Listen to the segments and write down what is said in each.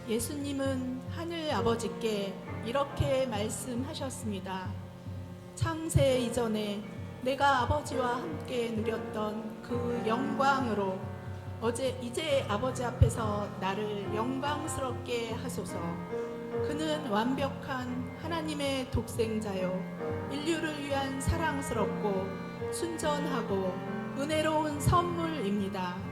예수님은 하늘 아버지께 이렇게 말씀하셨습니다. 창세 이전에 내가 아버지와 함께 누렸던 그 영광으로 이제 아버지 앞에서 나를 영광스럽게 하소서. 그는 완벽한 하나님의 독생자요, 인류를 위한 사랑스럽고 순전하고 은혜로운 선물입니다.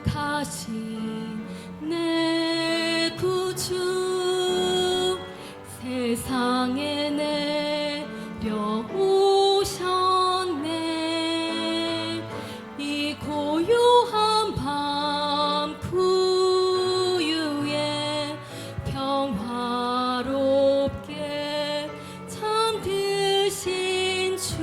거룩하신 내 구주 세상에 내려오셨네. 이 고요한 밤 구유에 평화롭게 잠드신 주.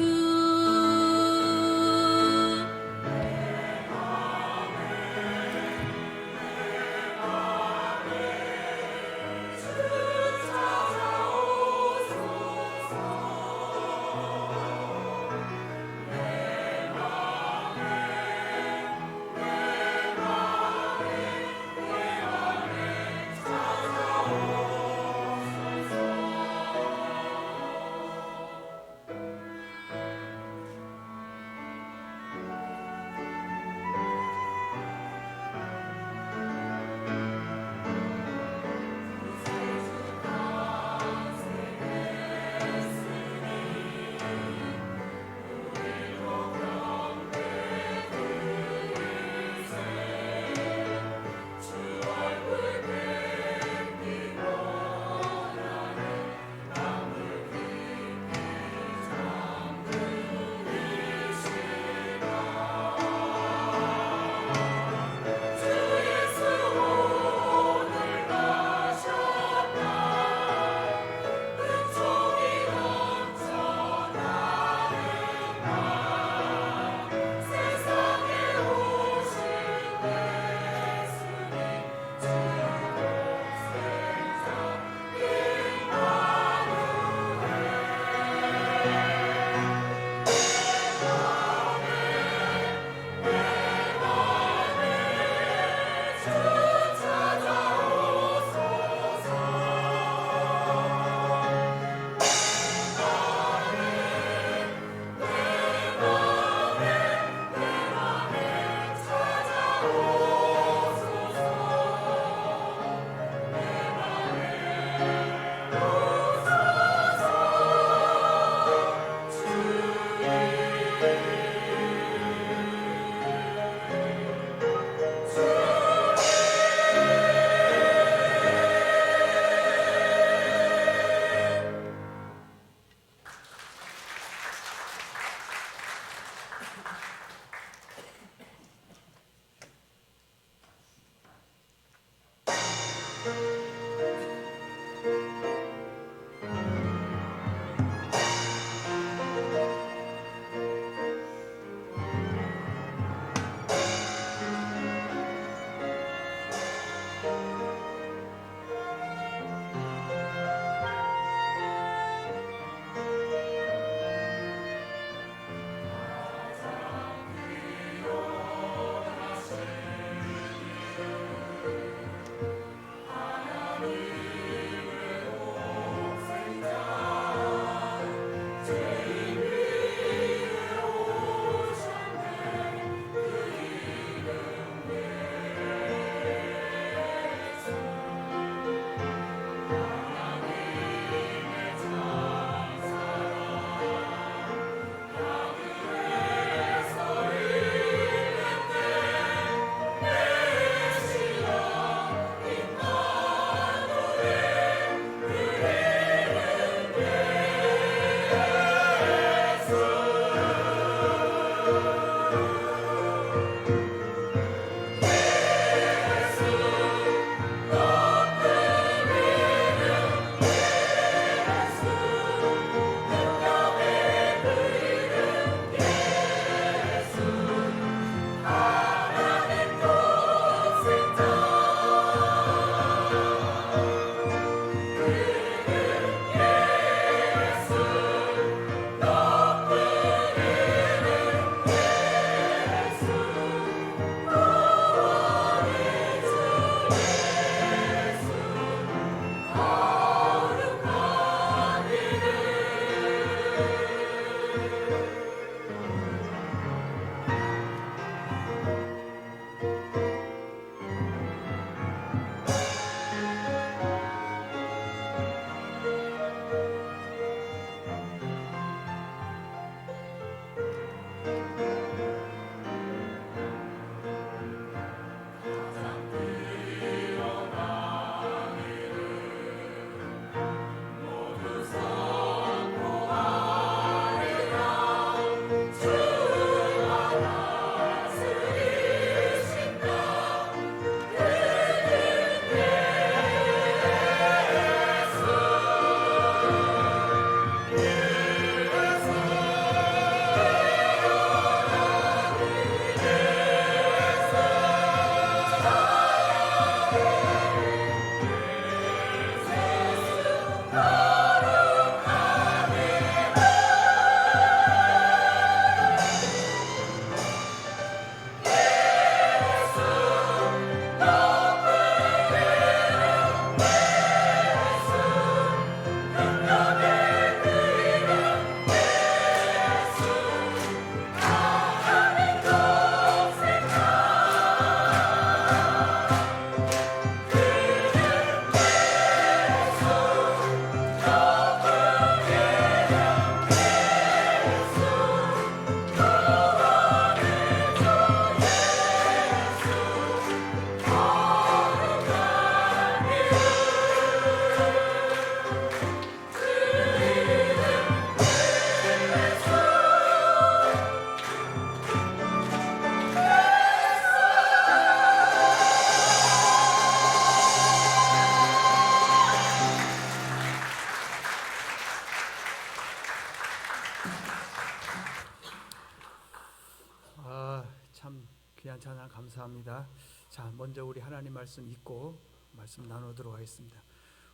귀한 찬양 감사합니다. 자, 먼저 우리 하나님 말씀 읽고 말씀 나누도록 하겠습니다.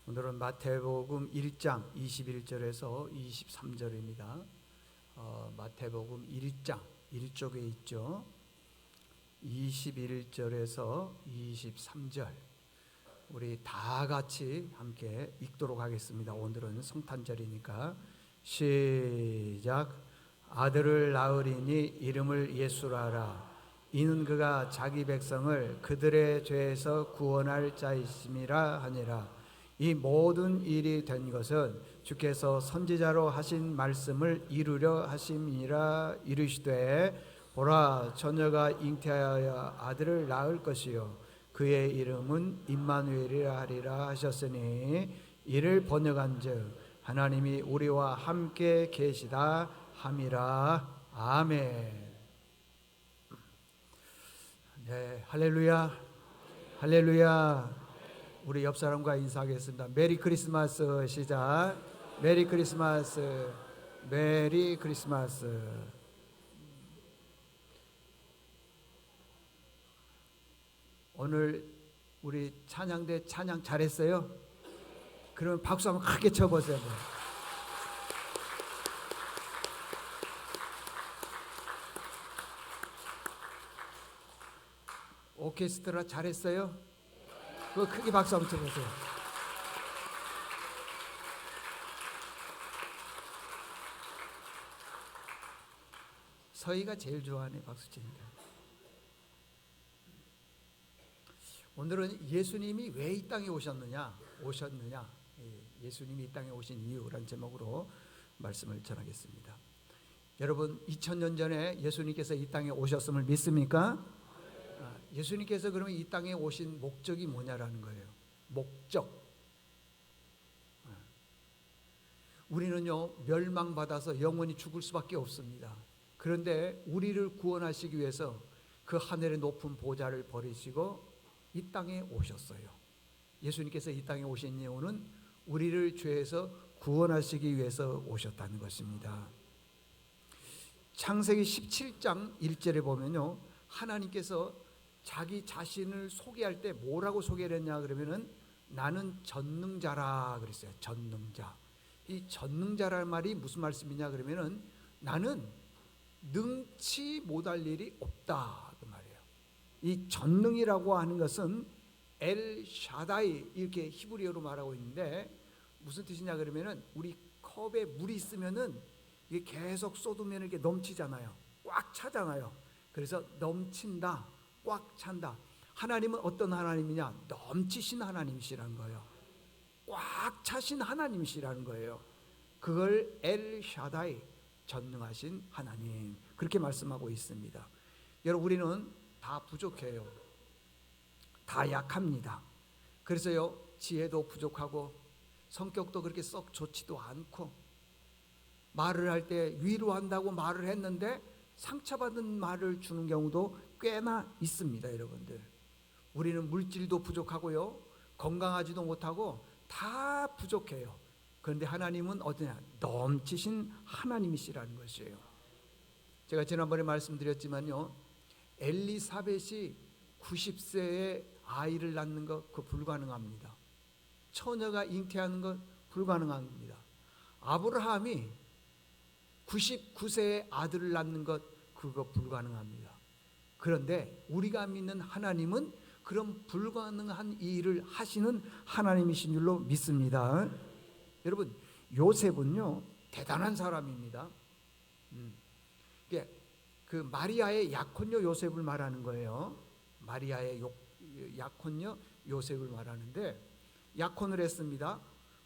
오늘은 마태복음 1장 21절에서 23절입니다. 마태복음 1장 1쪽에 있죠. 21절에서 23절 우리 다 같이 함께 읽도록 하겠습니다. 오늘은 성탄절이니까 시작. 아들을 낳으리니 이름을 예수라 하라. 이는 그가 자기 백성을 그들의 죄에서 구원할 자이심이라 하니라. 이 모든 일이 된 것은 주께서 선지자로 하신 말씀을 이루려 하심이라. 이르시되 보라, 처녀가 잉태하여 아들을 낳을 것이요 그의 이름은 임마누엘이라 하리라 하셨으니, 이를 번역한즉 하나님이 우리와 함께 계시다 함이라. 아멘. 네, 할렐루야, 할렐루야. 우리 옆 사람과 인사하겠습니다. 메리 크리스마스. 시작. 메리 크리스마스, 메리 크리스마스. 오늘 우리 찬양대 찬양 잘했어요? 그러면 박수 한번 크게 쳐보세요. 오케스트라 잘했어요? 그거 크게 박수 한번 쳐보세요. 서희가 제일 좋아하네, 박수 치니까. 오늘은 예수님이 왜 이 땅에 오셨느냐, 예수님이 이 땅에 오신 이유라는 제목으로 말씀을 전하겠습니다. 여러분, 2000년 전에 예수님께서 이 땅에 오셨음을 믿습니까? 예수님께서 그러면 이 땅에 오신 목적이 뭐냐라는 거예요. 목적. 우리는요, 멸망받아서 영원히 죽을 수밖에 없습니다. 그런데 우리를 구원하시기 위해서 그 하늘의 높은 보좌를 버리시고 이 땅에 오셨어요. 예수님께서 이 땅에 오신 이유는 우리를 죄에서 구원하시기 위해서 오셨다는 것입니다. 창세기 17장 1절에 보면요, 하나님께서 자기 자신을 소개할 때 뭐라고 소개를 했냐 그러면은 나는 전능자라 그랬어요. 전능자. 이 전능자라는 말이 무슨 말씀이냐 그러면은 나는 능치 못할 일이 없다 그 말이에요. 이 전능이라고 하는 것은 엘 샤다이 이렇게 히브리어로 말하고 있는데 무슨 뜻이냐 그러면은 우리 컵에 물이 있으면은 이게 계속 쏟으면 이렇게 넘치잖아요. 꽉 차잖아요. 그래서 넘친다, 꽉 찬다. 하나님은 어떤 하나님이냐? 넘치신 하나님이시라는 거예요. 꽉 차신 하나님이시라는 거예요. 그걸 엘 샤다이, 전능하신 하나님, 그렇게 말씀하고 있습니다. 여러분, 우리는 다 부족해요. 다 약합니다. 그래서요, 지혜도 부족하고 성격도 그렇게 썩 좋지도 않고, 말을 할 때 위로한다고 말을 했는데 상처받은 말을 주는 경우도 꽤나 있습니다. 여러분들, 우리는 물질도 부족하고요, 건강하지도 못하고 다 부족해요. 그런데 하나님은 어떠냐? 넘치신 하나님이시라는 것이에요. 제가 지난번에 말씀드렸지만요, 엘리사벳이 90세에 아이를 낳는 것 그거 불가능합니다. 처녀가 잉태하는 것 불가능합니다. 아브라함이 99세에 아들을 낳는 것 그거 불가능합니다. 그런데 우리가 믿는 하나님은 그런 불가능한 일을 하시는 하나님이신 줄로 믿습니다. 여러분, 요셉은요 대단한 사람입니다. 그 마리아의 약혼녀 요셉을 말하는 거예요. 마리아의 약혼녀 요셉을 말하는데 약혼을 했습니다.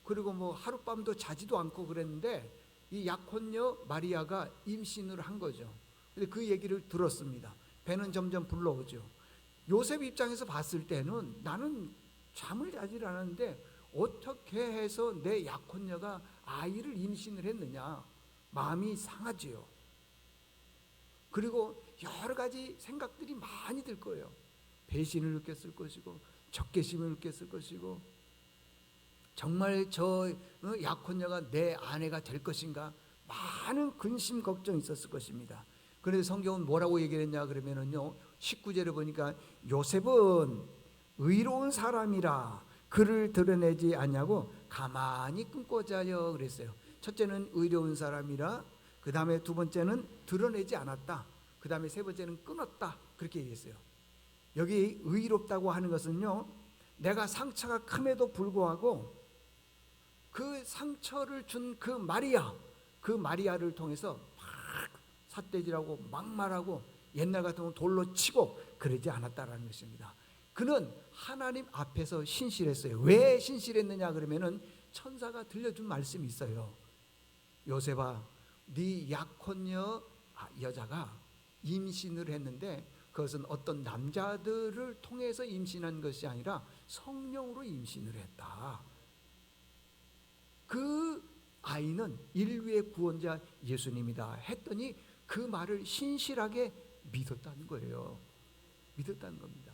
그리고 뭐 하룻밤도 자지도 않고 그랬는데 이 약혼녀 마리아가 임신을 한 거죠. 근데 그 얘기를 들었습니다. 배는 점점 불러오죠. 요셉 입장에서 봤을 때는 나는 잠을 자질 않았는데 어떻게 해서 내 약혼녀가 아이를 임신을 했느냐, 마음이 상하지요. 그리고 여러 가지 생각들이 많이 들 거예요. 배신을 느꼈을 것이고, 적개심을 느꼈을 것이고, 정말 저 약혼녀가 내 아내가 될 것인가, 많은 근심 걱정이 있었을 것입니다. 그런데 성경은 뭐라고 얘기를 했냐 그러면은요, 19절에 보니까 요셉은 의로운 사람이라 그를 드러내지 않냐고 가만히 끊고 자여 그랬어요. 첫째는 의로운 사람이라, 그 다음에 두 번째는 드러내지 않았다, 그 다음에 세 번째는 끊었다, 그렇게 얘기했어요. 여기 의롭다고 하는 것은요, 내가 상처가 큼에도 불구하고 그 상처를 준 그 마리아를 통해서 막 삿대질하고 막말하고 옛날 같으면 돌로 치고 그러지 않았다라는 것입니다. 그는 하나님 앞에서 신실했어요. 왜 신실했느냐 그러면은 천사가 들려준 말씀이 있어요. 요셉아, 네 약혼녀 여자가 임신을 했는데 그것은 어떤 남자들을 통해서 임신한 것이 아니라 성령으로 임신을 했다. 그 아이는 인류의 구원자 예수님이다 했더니 그 말을 신실하게 믿었다는 거예요. 믿었다는 겁니다.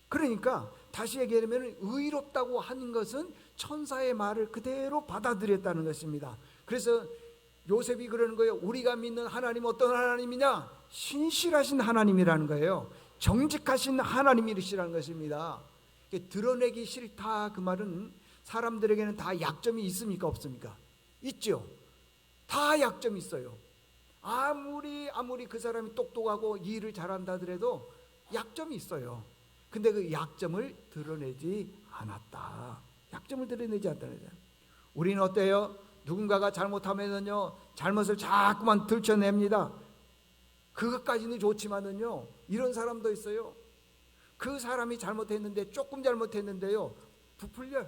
그러니까 다시 얘기하면 의롭다고 하는 것은 천사의 말을 그대로 받아들였다는 것입니다. 그래서 요셉이 그러는 거예요. 우리가 믿는 하나님 어떤 하나님이냐? 신실하신 하나님이라는 거예요. 정직하신 하나님이시라는 것입니다. 드러내기 싫다 그 말은 사람들에게는 다 약점이 있습니까 없습니까? 있죠. 다 약점이 있어요. 아무리 그 사람이 똑똑하고 일을 잘한다 하더라도 약점이 있어요. 근데 그 약점을 드러내지 않았다. 약점을 드러내지 않았다는 거예요. 우리는 어때요? 누군가가 잘못하면은요, 잘못을 자꾸만 들춰냅니다. 그것까지는 좋지만은요, 이런 사람도 있어요. 그 사람이 잘못했는데, 조금 잘못했는데요, 부풀려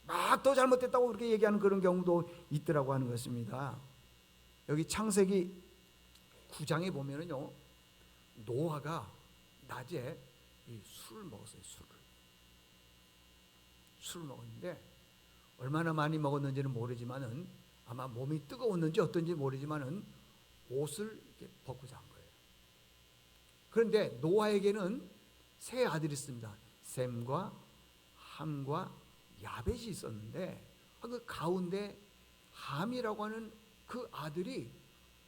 막 더 잘못했다고 그렇게 얘기하는 그런 경우도 있더라고 하는 것입니다. 여기 창세기 9장에 보면은요, 노아가 낮에 술을 먹었어요. 술을 먹었는데 얼마나 많이 먹었는지는 모르지만은 아마 몸이 뜨거웠는지 어떤지 모르지만은 옷을 이렇게 벗고 잔 거예요. 그런데 노아에게는 세 아들이 있습니다. 셈과 함과 야벳이 있었는데 그 가운데 함이라고 하는 그 아들이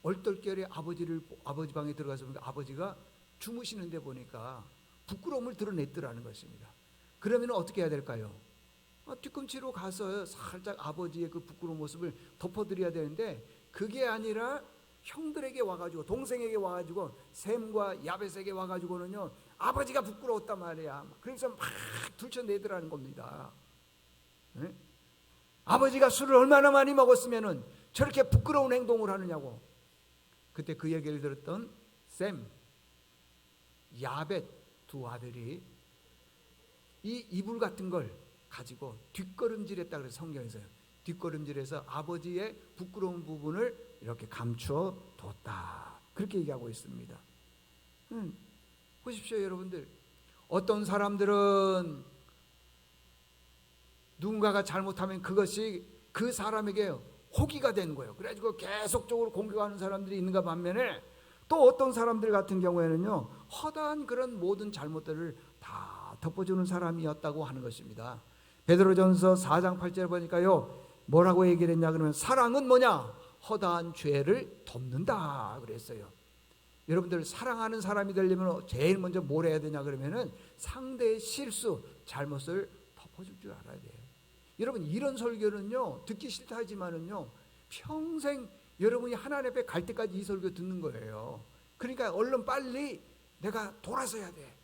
얼떨결에 아버지 방에 들어가서 보니까 아버지가 주무시는데 보니까 부끄러움을 드러냈더라는 것입니다. 그러면 어떻게 해야 될까요? 뒤꿈치로 가서 살짝 아버지의 그 부끄러운 모습을 덮어드려야 되는데 그게 아니라 형들에게 와가지고 동생에게 와가지고 셈과 야벳에게 와가지고는요 아버지가 부끄러웠단 말이야. 그래서 막 들춰내더라는 겁니다. 네? 아버지가 술을 얼마나 많이 먹었으면은 저렇게 부끄러운 행동을 하느냐고. 그때 그 얘기를 들었던 셈, 야벳 두 아들이 이 이불 같은 걸 가지고 뒷걸음질했다 그래서 성경에서요. 뒷걸음질해서 아버지의 부끄러운 부분을 이렇게 감추어 뒀다. 그렇게 얘기하고 있습니다. 보십시오, 여러분들. 어떤 사람들은 누군가가 잘못하면 그것이 그 사람에게 호기가 되는 거예요. 그래가지고 계속적으로 공격하는 사람들이 있는가 반면에 또 어떤 사람들 같은 경우에는요 허다한 그런 모든 잘못들을 다 덮어주는 사람이었다고 하는 것입니다. 베드로전서 4장 8절에 보니까요 뭐라고 얘기를 했냐 그러면 사랑은 뭐냐? 허다한 죄를 덮는다 그랬어요. 여러분들 사랑하는 사람이 되려면 제일 먼저 뭘 해야 되냐 그러면은 상대의 실수, 잘못을 덮어줄 줄 알아야 돼요. 여러분 이런 설교는요 듣기 싫다 하지만은요 평생 여러분이 하나님 앞에 갈 때까지 이 설교 듣는 거예요. 그러니까 얼른 빨리 내가 돌아서야 돼.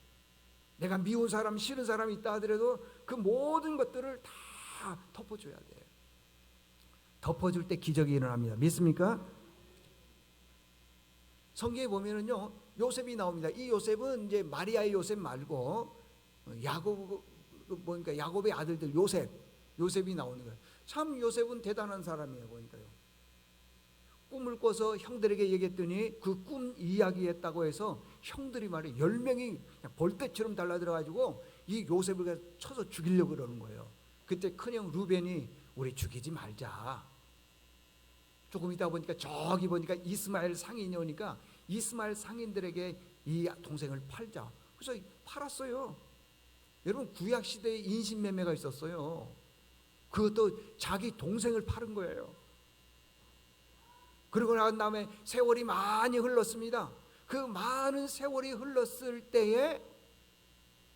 내가 미운 사람, 싫은 사람이 있다 하더라도 그 모든 것들을 다 덮어줘야 돼. 덮어줄 때 기적이 일어납니다. 믿습니까? 성경에 보면은요 요셉이 나옵니다. 이 요셉은 이제 마리아의 요셉 말고 야곱의 아들들 요셉이 나오는 거예요. 참 요셉은 대단한 사람이에요. 보니까요. 꿈을 꿔서 형들에게 얘기했더니 그 꿈 이야기했다고 해서 형들이 말이에요 10명이 그냥 벌떼처럼 달라들어가지고 이 요셉을 쳐서 죽이려고 그러는 거예요. 그때 큰형 루벤이 우리 죽이지 말자. 조금 있다 보니까 저기 보니까 이스마엘 상인이 오니까 이스마엘 상인들에게 이 동생을 팔자. 그래서 팔았어요. 여러분 구약 시대에 인신매매가 있었어요. 그것도 자기 동생을 파는 거예요. 그러고 난 다음에 세월이 많이 흘렀습니다. 그 많은 세월이 흘렀을 때에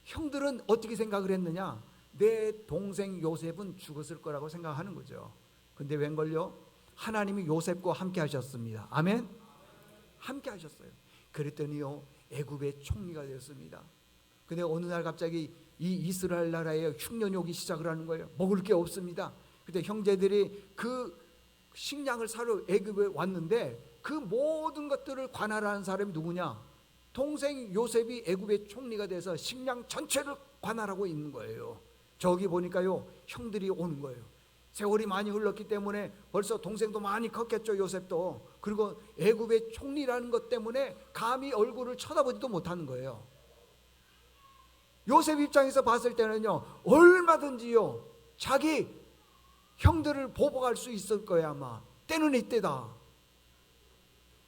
형들은 어떻게 생각을 했느냐? 내 동생 요셉은 죽었을 거라고 생각하는 거죠. 근데 웬걸요? 하나님이 요셉과 함께 하셨습니다. 아멘? 함께 하셨어요. 그랬더니요, 애굽의 총리가 되었습니다. 근데 어느 날 갑자기 이 이스라엘 나라에 흉년이 오기 시작을 하는 거예요. 먹을 게 없습니다. 그때 형제들이 그 식량을 사러 애굽에 왔는데 그 모든 것들을 관할하는 사람이 누구냐? 동생 요셉이 애굽의 총리가 돼서 식량 전체를 관할하고 있는 거예요. 저기 보니까요, 형들이 오는 거예요. 세월이 많이 흘렀기 때문에 벌써 동생도 많이 컸겠죠, 요셉도. 그리고 애굽의 총리라는 것 때문에 감히 얼굴을 쳐다보지도 못하는 거예요. 요셉 입장에서 봤을 때는요, 얼마든지요, 자기 형들을 보복할 수 있을 거야. 아마 때는 이때다.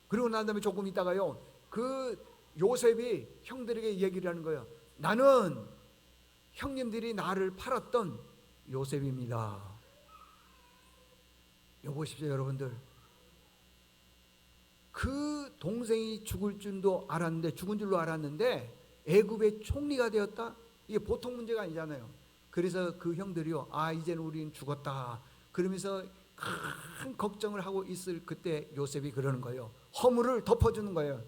그리고 난 다음에 조금 있다가요, 그 요셉이 형들에게 얘기를 하는 거예요. 나는 형님들이 나를 팔았던 요셉입니다. 여보십시오, 여러분들. 그 동생이 죽을 줄도 알았는데, 죽은 줄로 알았는데 애굽의 총리가 되었다? 이게 보통 문제가 아니잖아요. 그래서 그 형들이요, 아, 이제는 우리는 죽었다 그러면서 큰 걱정을 하고 있을 그때 요셉이 그러는 거예요. 허물을 덮어주는 거예요.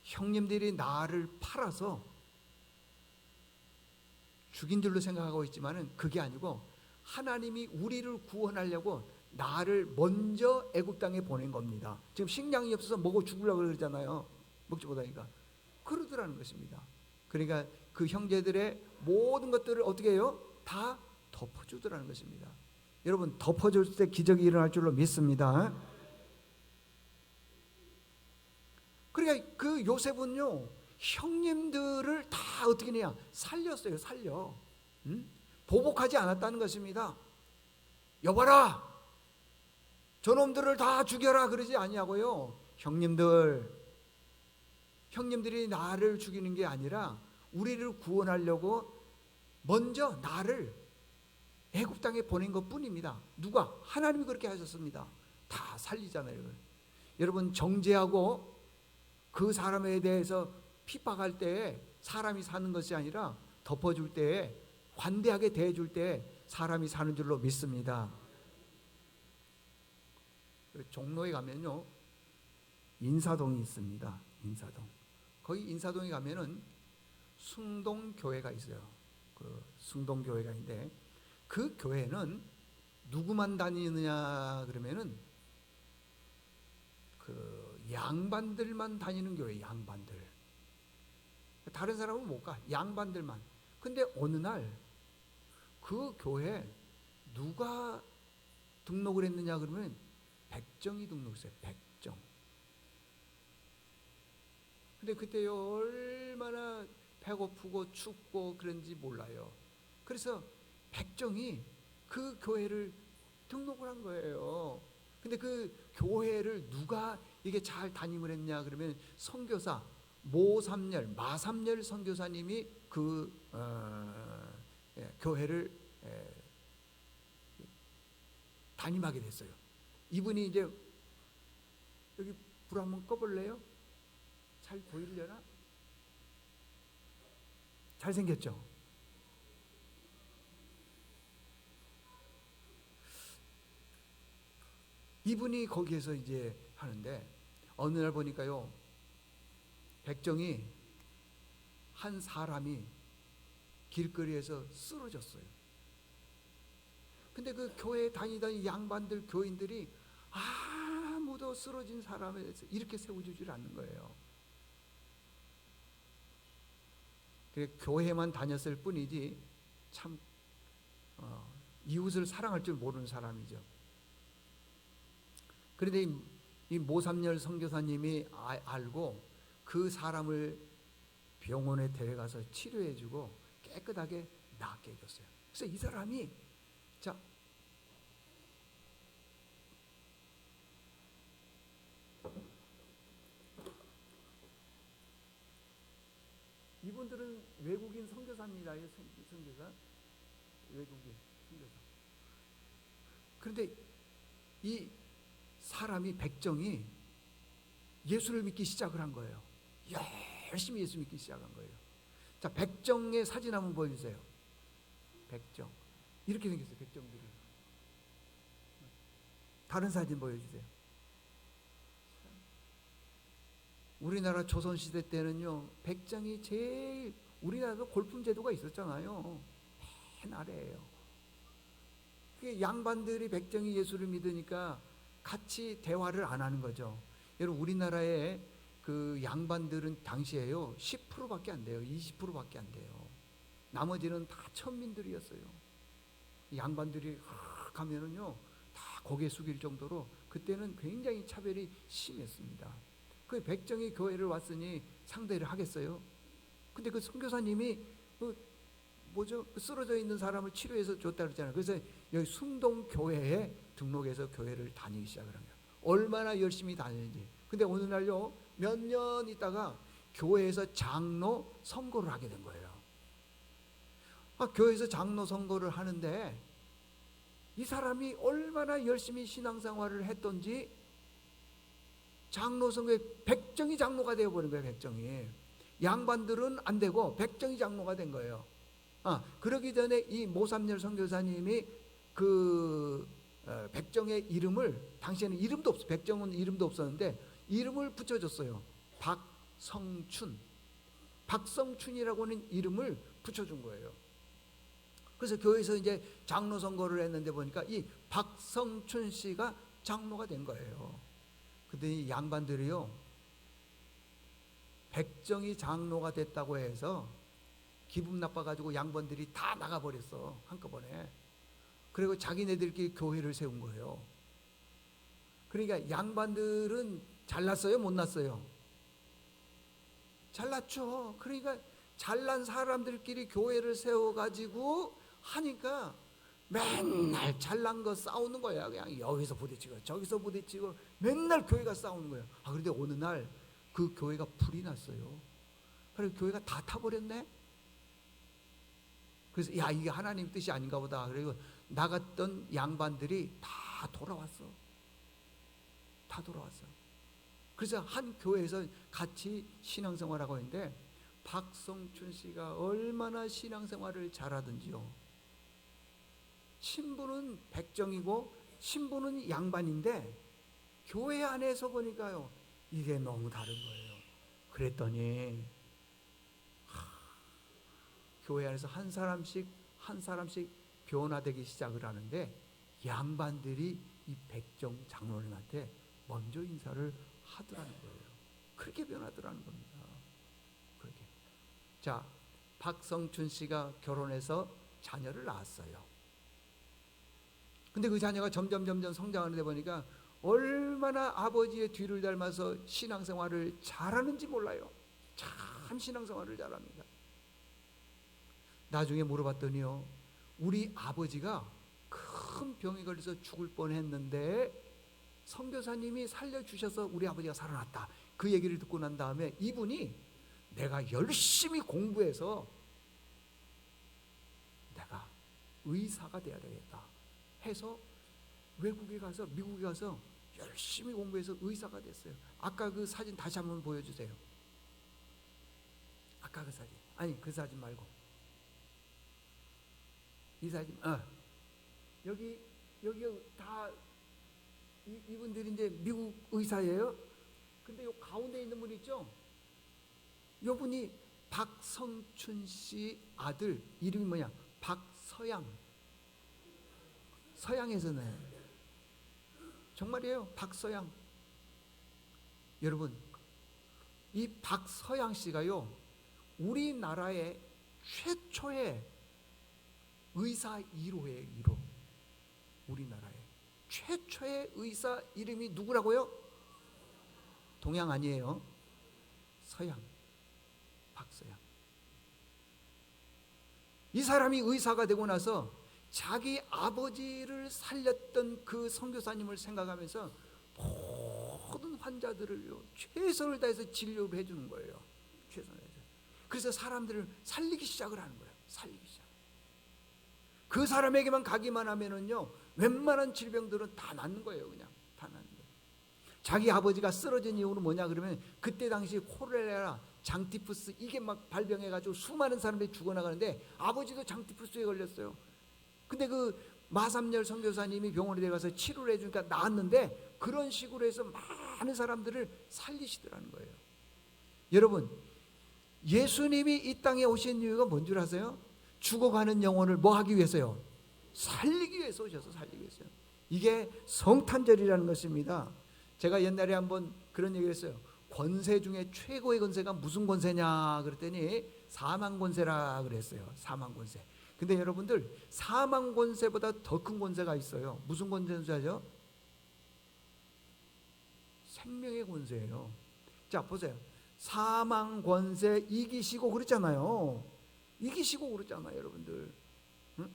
형님들이 나를 팔아서 죽인 줄로 생각하고 있지만은 그게 아니고 하나님이 우리를 구원하려고 나를 먼저 애굽 땅에 보낸 겁니다. 지금 식량이 없어서 먹어 죽으려고 그러잖아요. 먹지 못하니까. 그러더라는 것입니다. 그러니까 그 형제들의 모든 것들을 어떻게 해요? 다 덮어주더라는 것입니다. 여러분, 덮어줄 때 기적이 일어날 줄로 믿습니다. 그러니까 그 요셉은요, 형님들을 다 어떻게 해야 살렸어요. 살려. 보복하지 않았다는 것입니다. 여봐라, 저놈들을 다 죽여라 그러지 아니하고요, 형님들이 나를 죽이는 게 아니라 우리를 구원하려고 먼저 나를 애굽 땅에 보낸 것뿐입니다. 누가? 하나님이 그렇게 하셨습니다. 다 살리잖아요. 여러분, 정죄하고 그 사람에 대해서 핍박할 때 사람이 사는 것이 아니라 덮어줄 때, 관대하게 대해줄 때 사람이 사는 줄로 믿습니다. 종로에 가면요, 인사동이 있습니다. 인사동. 거기 인사동에 가면은 숭동교회가 있어요. 그 숭동교회가 있는데 그 교회는 누구만 다니느냐 그러면은 그 양반들만 다니는 교회. 양반들. 다른 사람은 못 가. 양반들만. 근데 어느 날 그 교회 누가 등록을 했느냐 그러면 백정이 등록했어요. 백정. 근데 그때 얼마나 배고프고 춥고 그런지 몰라요. 그래서 백정이 그 교회를 등록을 한 거예요. 근데 그 교회를 누가 이게 잘 담임을 했냐 그러면 선교사 마삼열 선교사님이 그 교회를 담임하게 됐어요. 이분이 이제 여기 불 한번 꺼볼래요? 잘 보이려나? 잘생겼죠? 이분이 거기에서 이제 하는데 어느 날 보니까요, 백정이 한 사람이 길거리에서 쓰러졌어요. 근데 그 교회에 다니던 양반들, 교인들이 아무도 쓰러진 사람에 대해서 이렇게 세워주질 않는 거예요. 교회만 다녔을 뿐이지 참 이웃을 사랑할 줄 모르는 사람이죠. 그런데 이 모삼열 선교사님이 알고 그 사람을 병원에 데려가서 치료해주고 깨끗하게 낫게 해줬어요. 그래서 이 사람이 자 이분들은 외국인 선교사입니다. 선교사, 외국인 선교사. 그런데 이 사람이 백정이 예수를 믿기 시작을 한 거예요. 열심히 예수 믿기 시작한 거예요. 자, 백정의 사진 한번 보여주세요. 백정 이렇게 생겼어요. 백정들이. 다른 사진 보여주세요. 우리나라 조선시대 때는요, 백정이 제일, 우리나라도 골품 제도가 있었잖아요. 맨 아래예요. 그게 양반들이 백정이 예수를 믿으니까 같이 대화를 안 하는 거죠. 여러분, 우리나라의 그 양반들은 당시에요 10%밖에 안 돼요. 20%밖에 안 돼요. 나머지는 다 천민들이었어요. 양반들이 가면은요 다 고개 숙일 정도로 그때는 굉장히 차별이 심했습니다. 그 백정이 교회를 왔으니 상대를 하겠어요? 근데 그 선교사님이 쓰러져 있는 사람을 치료해서 줬다 그랬잖아요. 그래서 여기 숭동 교회에 등록해서 교회를 다니기 시작을 한 거예요. 얼마나 열심히 다니는지. 근데 어느 날요 몇 년 있다가 교회에서 장로 선거를 하게 된 거예요. 교회에서 장로 선거를 하는데 이 사람이 얼마나 열심히 신앙생활을 했던지 장로 선거에 백정이 장로가 되어버린 거예요. 백정이. 양반들은 안 되고 백정이 장로가 된 거예요. 그러기 전에 이 모삼열 선교사님이 그 백정의 이름을, 당시에는 이름도 없어, 백정은 이름도 없었는데 이름을 붙여줬어요. 박성춘. 박성춘이라고는 이름을 붙여준 거예요. 그래서 교회에서 이제 장로 선거를 했는데 보니까 이 박성춘 씨가 장로가 된 거예요. 근데 이 양반들이요, 백정이 장로가 됐다고 해서 기분 나빠가지고 양반들이 다 나가버렸어, 한꺼번에. 그리고 자기네들끼리 교회를 세운 거예요. 그러니까 양반들은 잘났어요, 못 났어요? 잘났죠. 그러니까 잘난 사람들끼리 교회를 세워가지고 하니까 맨날 잘난 거 싸우는 거야. 그냥 여기서 부딪히고 저기서 부딪히고 맨날 교회가 싸우는 거예요. 그런데 어느 날 그 교회가 불이 났어요. 그래서 교회가 다 타버렸네. 그래서 이게 하나님 뜻이 아닌가 보다. 그리고 나갔던 양반들이 다 돌아왔어. 다 돌아왔어. 그래서 한 교회에서 같이 신앙생활하고 있는데 박성춘 씨가 얼마나 신앙생활을 잘하든지요. 신부는 백정이고 신부는 양반인데 교회 안에서 보니까요, 이게 너무 다른 거예요. 그랬더니 교회 안에서 한 사람씩 변화되기 시작을 하는데 양반들이 이 백정 장로님한테 먼저 인사를 하더라는 거예요. 그렇게 변하더라는 겁니다. 그렇게. 자, 박성춘 씨가 결혼해서 자녀를 낳았어요. 근데 그 자녀가 점점 성장하는데 보니까 얼마나 아버지의 뒤를 닮아서 신앙생활을 잘하는지 몰라요. 참 신앙생활을 잘합니다. 나중에 물어봤더니요, 우리 아버지가 큰 병에 걸려서 죽을 뻔했는데 선교사님이 살려주셔서 우리 아버지가 살아났다. 그 얘기를 듣고 난 다음에 이분이 내가 열심히 공부해서 내가 의사가 돼야 되겠다 해서 외국에 가서, 미국에 가서 열심히 공부해서 의사가 됐어요. 아까 그 사진 다시 한번 보여주세요. 아까 그 사진. 아니, 그 사진 말고 이 사진. 여기 다 이분들이 이제 미국 의사예요. 근데 요 가운데 있는 분 있죠? 요 분이 박성춘 씨 아들, 이름이 뭐냐? 박서양. 서양에서는 정말이에요. 박서양. 여러분, 이 박서양 씨가요, 우리나라의 최초의 의사 1호예요. 1호. 우리나라의 최초의 의사 이름이 누구라고요? 동양 아니에요. 서양. 박서양. 이 사람이 의사가 되고 나서 자기 아버지를 살렸던 그 선교사님을 생각하면서 모든 환자들을요, 최선을 다해서 진료를 해주는 거예요. 최선을 다해서. 그래서 사람들을 살리기 시작을 하는 거예요. 살리기 시작. 그 사람에게만 가기만 하면은요, 웬만한 질병들은 다 낫는 거예요. 그냥 다 낫는 거예요. 자기 아버지가 쓰러진 이유는 뭐냐 그러면 그때 당시 콜레라, 장티푸스 이게 막 발병해가지고 수많은 사람들이 죽어나가는데 아버지도 장티푸스에 걸렸어요. 근데 그 마삼열 선교사님이 병원에 가서 치료를 해주니까 나았는데 그런 식으로 해서 많은 사람들을 살리시더라는 거예요. 여러분, 예수님이 이 땅에 오신 이유가 뭔 줄 아세요? 죽어가는 영혼을 뭐 하기 위해서요? 살리기 위해서 오셔서 살리기 위해서요. 이게 성탄절이라는 것입니다. 제가 옛날에 한번 그런 얘기를 했어요. 권세 중에 최고의 권세가 무슨 권세냐 그랬더니 사망 권세라 그랬어요. 사망 권세. 근데 여러분들 사망 권세보다 더 큰 권세가 있어요. 무슨 권세인 줄 아죠? 생명의 권세예요. 자 보세요. 사망 권세 이기시고 그랬잖아요. 이기시고 그랬잖아요, 여러분들. 응?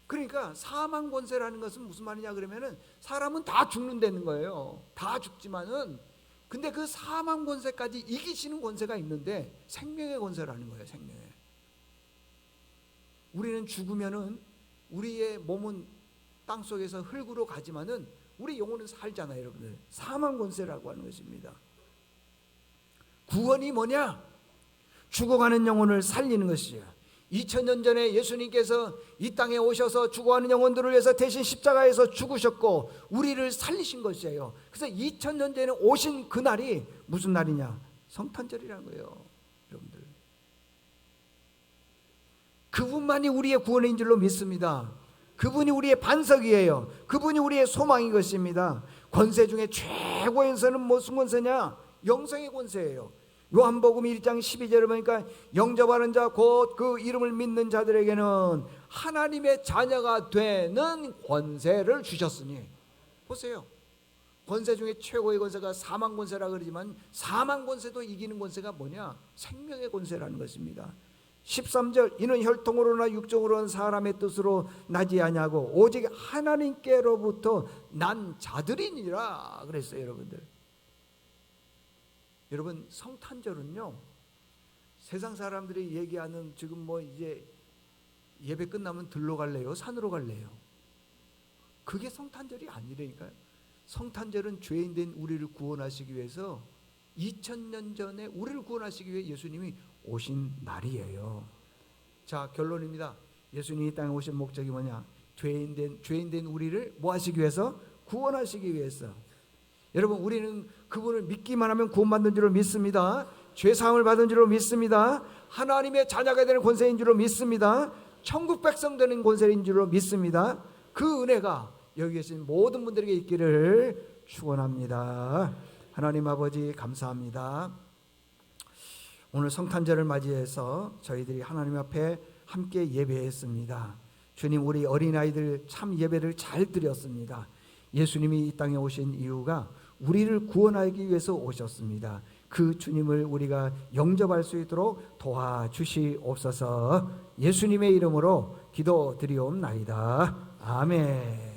그러니까 사망 권세라는 것은 무슨 말이냐 그러면은 사람은 다 죽는다는 거예요. 다 죽지만은 근데 그 사망 권세까지 이기시는 권세가 있는데 생명의 권세라는 거예요. 생명의. 우리는 죽으면은 우리의 몸은 땅 속에서 흙으로 가지만은 우리 영혼은 살잖아요, 여러분들. 사망 권세라고 하는 것입니다. 구원이 뭐냐? 죽어가는 영혼을 살리는 것이죠. 2000년 전에 예수님께서 이 땅에 오셔서 죽어가는 영혼들을 위해서 대신 십자가에서 죽으셨고 우리를 살리신 것이에요. 그래서 2000년 전에 오신 그 날이 무슨 날이냐? 성탄절이라는 거예요, 여러분들. 그분만이 우리의 구원인 줄로 믿습니다. 그분이 우리의 반석이에요. 그분이 우리의 소망인 것입니다. 권세 중에 최고의 권세는 무슨 권세냐? 영생의 권세예요. 요한복음 1장 12절에 보니까 영접하는 자 곧 그 이름을 믿는 자들에게는 하나님의 자녀가 되는 권세를 주셨으니. 보세요. 권세 중에 최고의 권세가 사망 권세라 그러지만 사망 권세도 이기는 권세가 뭐냐? 생명의 권세라는 것입니다. 13절 이는 혈통으로나 육정으로는 사람의 뜻으로 나지 아니하고 오직 하나님께로부터 난 자들이니라 그랬어요, 여러분들. 여러분, 성탄절은요 세상 사람들이 얘기하는 지금 뭐 이제 예배 끝나면 들러 갈래요? 산으로 갈래요? 그게 성탄절이 아니라니까요. 성탄절은 죄인 된 우리를 구원하시기 위해서 2000년 전에 우리를 구원하시기 위해 예수님이 오신 날이에요. 자, 결론입니다. 예수님이 이 땅에 오신 목적이 뭐냐? 죄인 된 우리를 뭐 하시기 위해서? 구원하시기 위해서. 여러분, 우리는 그분을 믿기만 하면 구원받는 줄로 믿습니다. 죄사함을 받은 줄로 믿습니다. 하나님의 자녀가 되는 권세인 줄로 믿습니다. 천국 백성 되는 권세인 줄로 믿습니다. 그 은혜가 여기 계신 모든 분들에게 있기를 축원합니다. 하나님 아버지 감사합니다. 오늘 성탄절을 맞이해서 저희들이 하나님 앞에 함께 예배했습니다. 주님, 우리 어린아이들 참 예배를 잘 드렸습니다. 예수님이 이 땅에 오신 이유가 우리를 구원하기 위해서 오셨습니다. 그 주님을 우리가 영접할 수 있도록 도와주시옵소서. 예수님의 이름으로 기도드리옵나이다. 아멘.